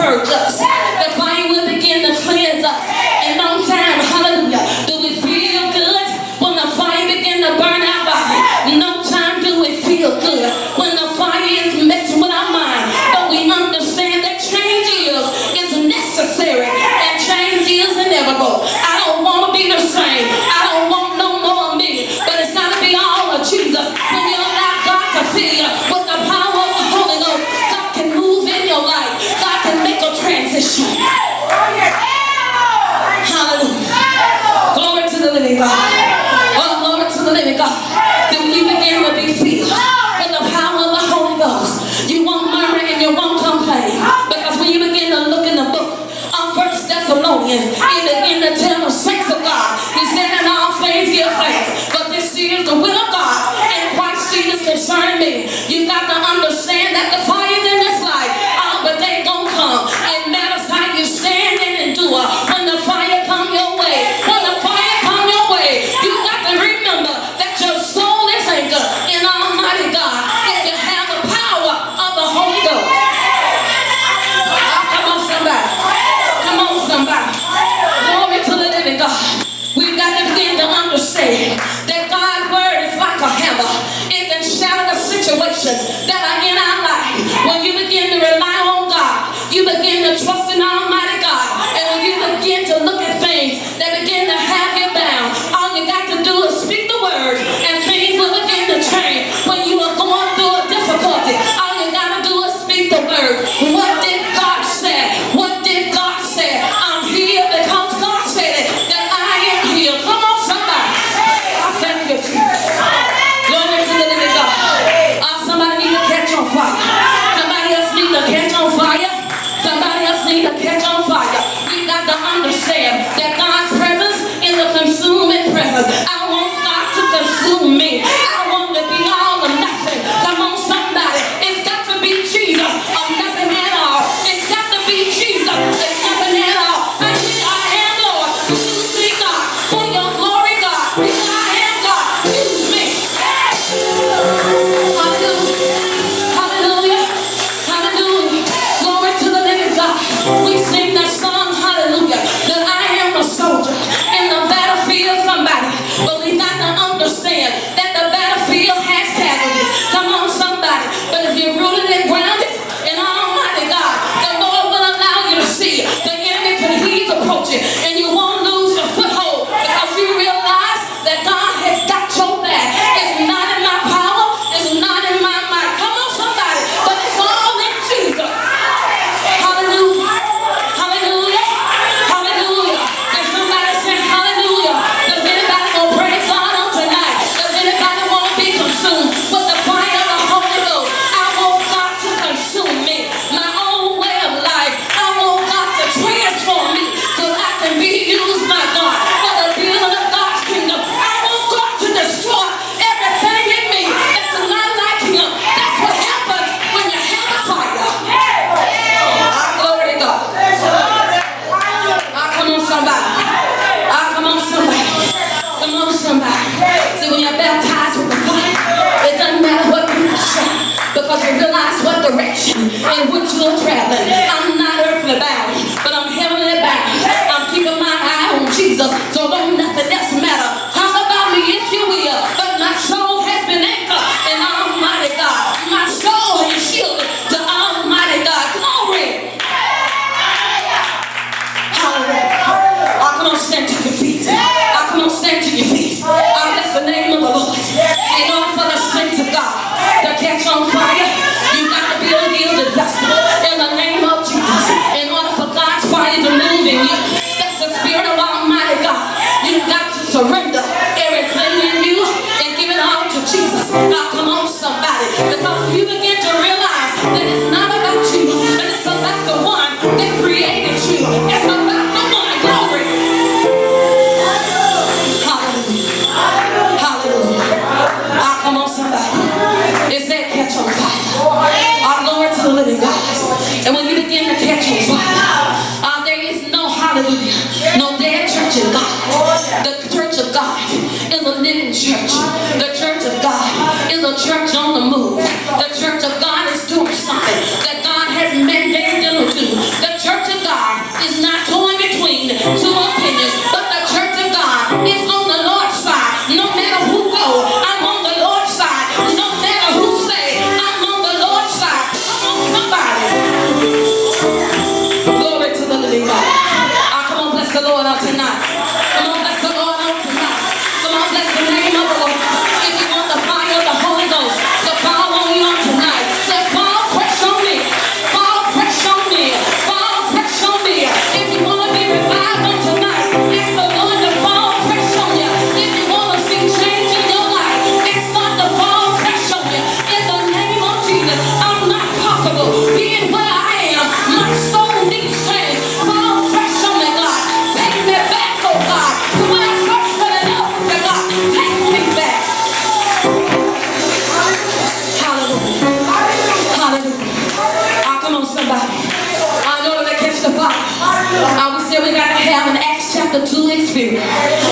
purge us. The fire will begin to cleanse us. And no time, hallelujah, do we feel good when the fire begin to burn our body. No time do we feel good when the fire is messing with our mind. But we understand that change is necessary and change is inevitable. I don't want to be the same. I don't want no more of me. But it's got to be all of Jesus. When you allow God to fill you with the power of the Holy Ghost, God can move in your life. God can make a transition. Hallelujah. Glory to the living God. Oh, glory to the living God. Then when you begin to be filled with the power of the Holy Ghost, you won't murmur and you won't complain. Because when you begin to look in the book of 1 Thessalonians, you begin to tell the saints of God, he said in all things give thanks, but this is the will of God and Christ Jesus concerning me. You got to understand that the fires in this life, but they gonna come. It matters how you stand and endure. When the fire come your way, when the fire come your way, you got to remember that your soul is anchored in Almighty God. If you have the power of the Holy Ghost. Come on, somebody. Come on, somebody. Glory to the living God. We've got to begin to understand that God's word is like a hammer. It can shatter the situations that are in our life. When you begin to rely on God, you begin to trust in Almighty God. And when you begin to look at things that begin to have you bound, all you got to do is speak the word and things will begin to change. When you are going through a difficulty, all you got to do is speak the word. What did God say? What did God say? I'm healed because God said it, that I am healed. Come on, somebody. I thank you, Jesus. Glory to the living God. Somebody need to catch on fire. Somebody else need to catch on fire. Somebody else need to catch on fire. We got to understand that God's presence is a consuming presence. I want God to consume me. I want to be all or nothing. Come on, somebody. It's got to be Jesus or nothing at all. It's got to be Jesus or nothing at all. And here I am, Lord. Use me, God, for your glory, God. Here I am, God. Use me. Hallelujah. Hallelujah. Glory to the living God. We sing that song, hallelujah, that I am a soldier in the battlefield, somebody. But we got to understand that the battlefield has casualties. Come on, somebody. But if you're rooted and grounded in Almighty God, the Lord will allow you to see the enemy when he's approaching, and you won't lose your foothold because you realize that God has got your back. It's not in my power. It's not in my might. Come on, somebody. But it's all in Jesus. Hallelujah. Hallelujah. Hallelujah. And somebody say hallelujah. Does anybody go praise God on tonight? Does anybody want to be consumed with the fire of the Holy Ghost? I want God to consume me. My own way of life. I want God to transform me so I can be used by God for the building of God's kingdom. I want God to destroy everything in me that's not like Him. That's what happens when you have a fire. Glory to God. Come on, somebody. Come on, somebody. Come on, somebody. See, when you're baptized with the fire, it doesn't matter what people say, because you realize what direction in which you're traveling. I'm not earthly bound, but I'm heavenly bound. I'm keeping my eye on Jesus, so don't nothing else matter. Talk about me if you will, but my soul has been anchored in Almighty God. My soul is shielded to Almighty God. Glory. Hallelujah. Come on, stand to your feet. Come on, stand to your feet. Bless the name of the Lord. In order for the saints of God to catch on fire, you got to be a yielded vessel in the name of Jesus. In order for God's fire to move in you, that's the Spirit of Almighty God. You got to surrender everything in you and give it all to Jesus. Now, come on, somebody, because you begin to realize that it's not about you, but it's about the one that created you. It's about the one. Glory. Hallelujah. Hallelujah. Come on, somebody. It said catch on fire. Glory to the living God. And when you begin to catch on fire, there is no hallelujah, no dead church in God. The church of God is a living church. The church of God is a church on the move. The church of God is doing something that God has mandated them to do. The chapter 2 experience.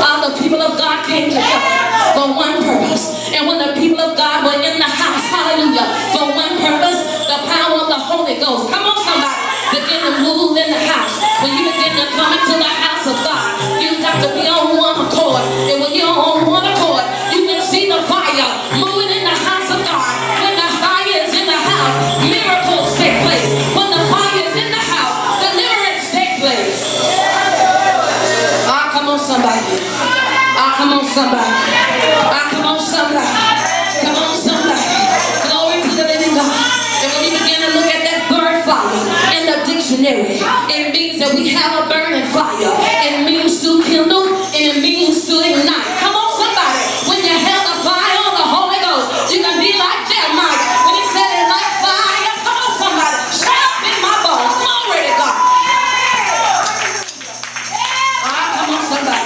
All the people of God came together for one purpose. And when the people of God were in the house, hallelujah, for one purpose, the power of the Holy Ghost, come on somebody, begin to move in the house. When you begin to come into the house of God, you've got to be on one accord. And when you're on one accord, you can see the fire moving in the house of God. When the fire is in the house, miracles take place. When the fire is in the house, deliverance take place. Ah, come on somebody. Ah, come on somebody. Ah, come on somebody. Come on somebody. Glory to the living God. And when you begin to look at that word fire in the dictionary, it means that we have a burning fire. It means to kindle and it means to ignite. Come on somebody. When you have the fire of the Holy Ghost, you can be like Jeremiah when he said it like fire. Come on somebody. Shut up in my bones. Glory to God. Ah, come on somebody.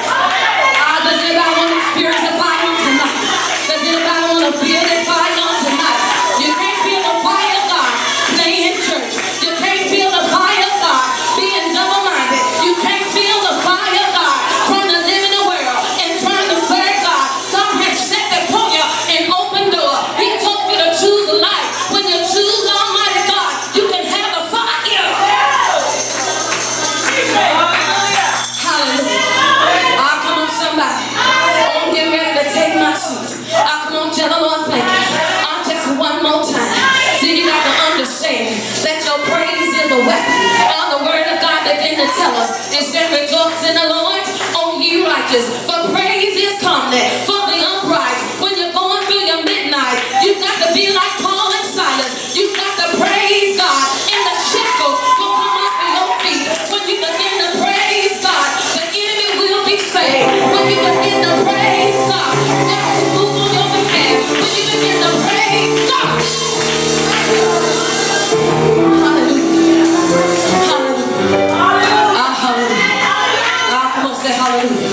Ah, does anybody want to experience the fire on tonight? Does anybody want to feel the fire on tonight? You can't feel the fire of God playing church. You can't feel the fire of God being double-minded. You can't feel the fire of God trying to live in the world and trying to serve God. God has set before you an open door. He told you to choose life. When you choose Almighty God, you can have the fire. Hallelujah. Ah, come on somebody. Oh, I'm getting ready to take my seat. Ah, come on, tell the Lord thank you. Ah, just one more time. See, you got to understand that your praise is a weapon. The word of God began to tell us. It said, rejoice in the Lord, O ye righteous, for praise is comely for the upright. When you're going through your midnight, you've got to be like Paul and Silas. You've got to praise God, and the shackles will come off of your feet. When you begin to praise God, the enemy will be saved. When you begin to praise God, God will move on your behalf. When you begin to praise God, hallelujah, hallelujah, ah, hallelujah, ah, come on, say hallelujah.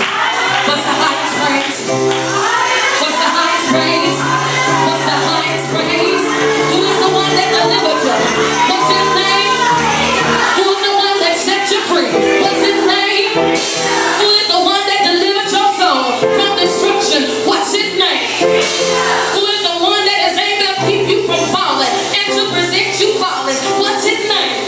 What's the highest praise? What's the highest praise? What's the highest praise? Who is the one that delivered you? What's his name? Who is the one that set you free? What's his name? Who is the one that delivered your soul from destruction? What's his name? Who is the one that is able to keep you from falling and to present you faultless? What's his name?